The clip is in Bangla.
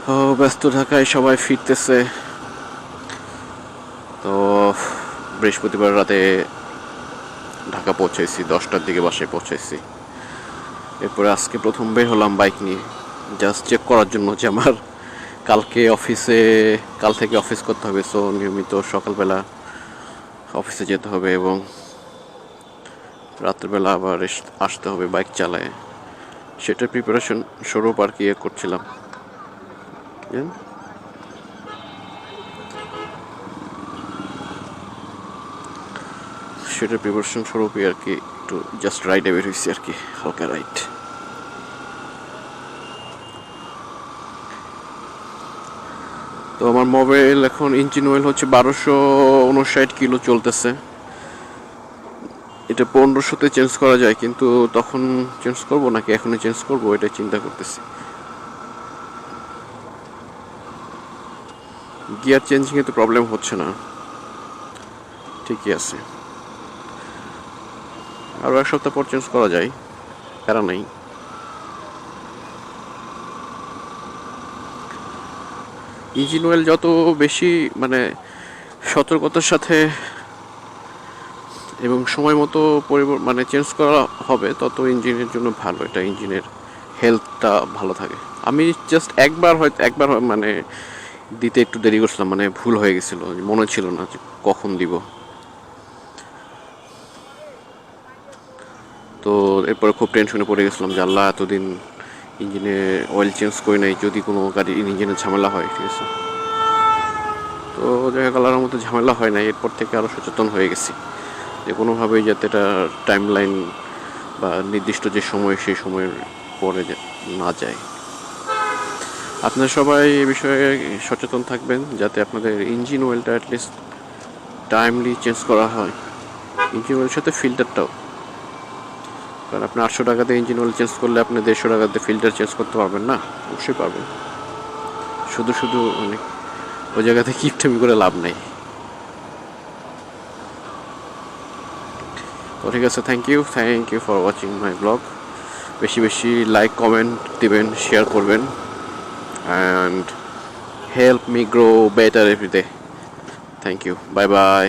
ব্যস্ত ঢাকায় সবাই ফিরতেছে। তো বৃহস্পতিবার রাতে ঢাকা পৌঁছেছি, 10টার দিকে বাসায় পৌঁছেছি। এরপরে আজকে প্রথম বের হলাম বাইক নিয়ে, জাস্ট চেক করার জন্য যে আমার কাল থেকে অফিস করতে হবে। সো নিয়মিত সকালবেলা অফিসে যেতে হবে এবং রাত্রেবেলা আবার আসতে হবে বাইক চালায়। সেটার প্রিপারেশন স্বরূপ আর কি করছিলাম। সেটার প্রিপারেশন স্বরূপই আর কি একটু জাস্ট রাইডে বের হয়েছি আর কি, হালকা রাইড। তো আমার মোবাইল এখন ইঞ্জিন অয়েল হচ্ছে 1259 কিলো চলতেছে। এটা 1500-তে চেঞ্জ করা যায়, কিন্তু তখন চেঞ্জ করব নাকি এখনই চেঞ্জ করব এটা চিন্তা করতেছি। গিয়ার চেঞ্জিংয়ে তো প্রবলেম হচ্ছে না, ঠিকই আছে। আরও এক সপ্তাহ পর চেঞ্জ করা যায়, প্যারা নাই। ইঞ্জিন অয়েল যত বেশি মানে সতর্কতার সাথে এবং সময় মতো মানে চেঞ্জ করা হবে, তত ইঞ্জিনের জন্য ভালো। এটা ইঞ্জিনের হেলথটা ভালো থাকে। আমি জাস্ট একবার মানে দিতে একটু দেরি করছিলাম, মানে ভুল হয়ে গেছিলো, মনে ছিল না যে কখন দিব। তো এরপরে খুব টেনশনে পড়ে গেছিলাম যে আল্লাহ, এতদিন ইঞ্জিনে অয়েল চেঞ্জ করি নাই, যদি কোনো গাড়ির ইঞ্জিনে ঝামেলা হয়, ঠিক আছে। তো দেখা গেল মতো ঝামেলা হয় না। এরপর থেকে আরও সচেতন হয়ে গেছি যে কোনোভাবেই যাতে এটা টাইম লাইন বা নির্দিষ্ট যে সময়, সেই সময়ের পরে না যায়। আপনারা সবাই এ বিষয়ে সচেতন থাকবেন যাতে আপনাদের ইঞ্জিন অয়েলটা অ্যাটলিস্ট টাইমলি চেঞ্জ করা হয়। ইঞ্জিন অয়েলের সাথে ফিল্টারটাও, কারণ আপনি 800 টাকাতে ইঞ্জিন অয়েল চেঞ্জ করলে আপনি 150 টাকাতে ফিল্টার চেঞ্জ করতে পারবেন না। অবশ্যই পারবেন। শুধু মানে ওই জায়গাতে কিপটামি করে লাভ নেই। তো ঠিক আছে, thank you for watching my blog. বেশি বেশি লাইক, কমেন্ট দিবেন, শেয়ার করবেন, and help me grow better every day. Thank you, bye by.